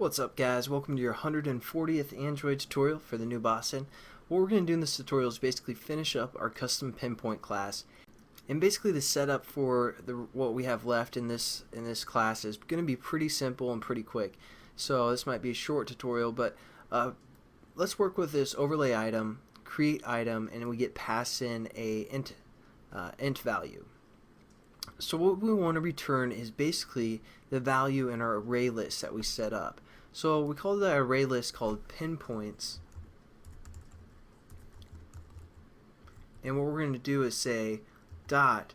What's up guys, welcome to your 140th Android tutorial for the new Boston. What we're going to do in this tutorial is basically finish up our custom pinpoint class. And basically the setup for what we have left in this class is going to be pretty simple and pretty quick. So this might be a short tutorial, but let's work with this overlay item, create item, and we get passed in a int value. So what we want to return is basically the value in our array list that we set up. So we call that array list called pinpoints, and what we're going to do is say dot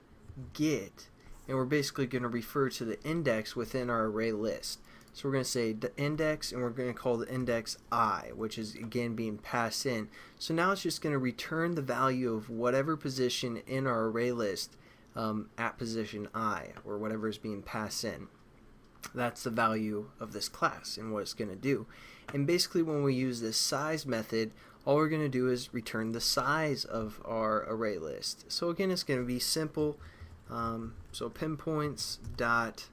get, and we're basically going to refer to the index within our array list. So we're going to say the index, and we're going to call the index I, which is again being passed in. So now it's just going to return the value of whatever position in our array list at position I, or whatever is being passed in. That's the value of this class and what it's going to do. And basically when we use this size method, all we're going to do is return the size of our array list. So again, it's going to be simple. So pinpoints dot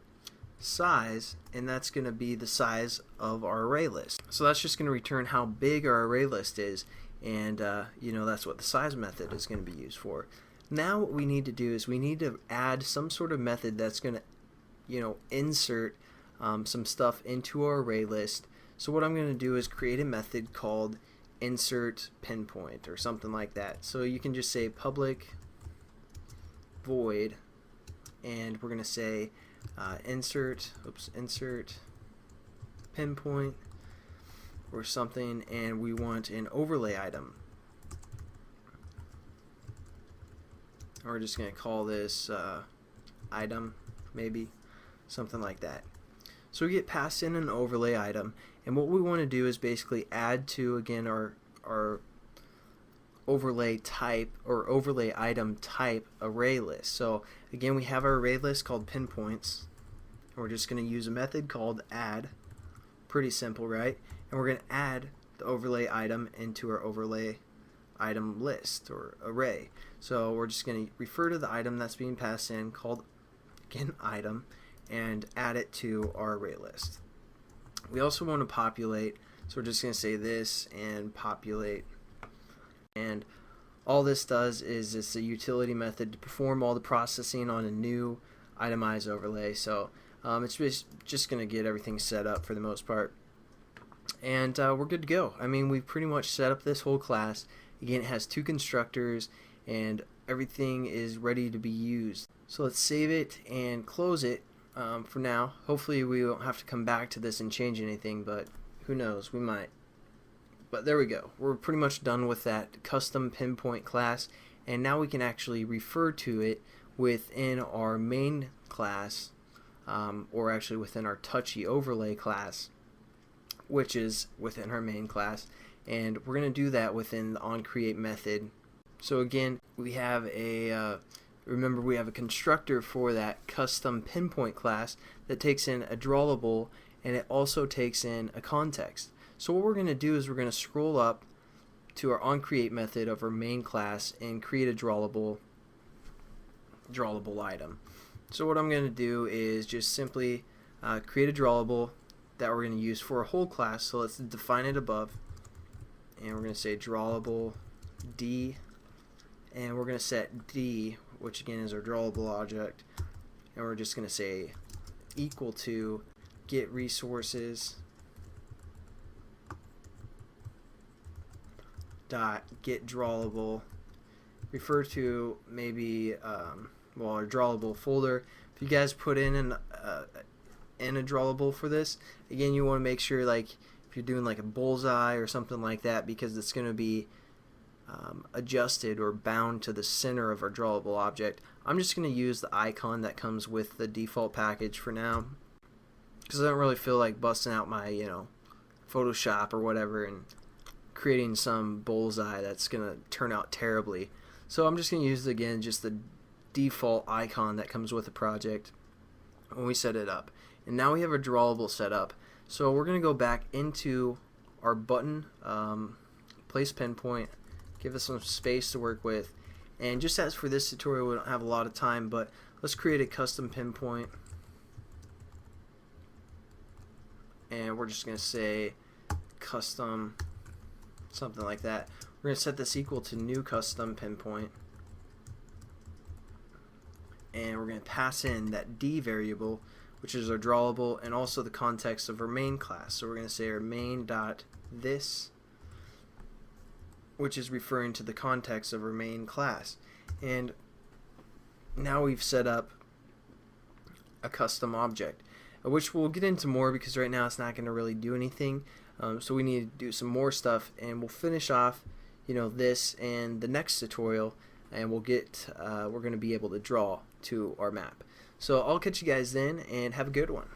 size, and that's going to be the size of our array list. So that's just going to return how big our array list is, and that's what the size method is going to be used for. Now what we need to do is we need to add some sort of method that's going to insert some stuff into our array list. So what I'm going to do is create a method called insert pinpoint or something like that. So you can just say public void, and we're going to say insert pinpoint or something, and we want an overlay item. We're just going to call this item, maybe something like that. So we get passed in an overlay item, and what we want to do is basically add to, again, our overlay type or overlay item type array list. So again, we have our array list called pinpoints, and we're just going to use a method called add. Pretty simple, right? And we're going to add the overlay item into our overlay item list or array. So we're just going to refer to the item that's being passed in, called again item, and add it to our array list. We also want to populate, so we're just going to say this and populate, and all this does is it's a utility method to perform all the processing on a new itemized overlay. So it's just going to get everything set up for the most part, and we're good to go. I mean, we've pretty much set up this whole class. Again, it has two constructors and everything is ready to be used. So let's save it and close it for now. Hopefully we won't have to come back to this and change anything, but who knows, we might. But there we go. We're pretty much done with that custom pinpoint class, and now we can actually refer to it within our main class, or actually within our touchy overlay class, which is within our main class. And we're going to do that within the onCreate method. So again, we have a remember, we have a constructor for that custom pinpoint class that takes in a drawable, and it also takes in a context. So what we're going to do is we're going to scroll up to our onCreate method of our main class and create a drawable item. So what I'm going to do is just simply create a drawable that we're going to use for a whole class. So let's define it above, and we're going to say drawable D, and we're going to set D, which again is our drawable object, and we're just going to say equal to get resources dot get drawable, refer to maybe our drawable folder. If you guys put in a drawable for this, again, you want to make sure, like, if you're doing like a bullseye or something like that, because it's going to be adjusted or bound to the center of our drawable object. I'm just going to use the icon that comes with the default package for now, because I don't really feel like busting out my Photoshop or whatever and creating some bullseye that's going to turn out terribly. So I'm just going to use, again, just the default icon that comes with the project when we set it up. And now we have a drawable set up. So we're going to go back into our button, place pinpoint, give us some space to work with, and just as for this tutorial, we don't have a lot of time, but let's create a custom pinpoint, and we're just going to say custom, something like that. We're going to set this equal to new custom pinpoint, and we're going to pass in that D variable, which is our drawable, and also the context of our main class. So we're going to say our main.this, which is referring to the context of our main class. And now we've set up a custom object, which we'll get into more because right now it's not going to really do anything. So we need to do some more stuff, and we'll finish off, this and the next tutorial, and we're going to be able to draw to our map. So I'll catch you guys then, and have a good one.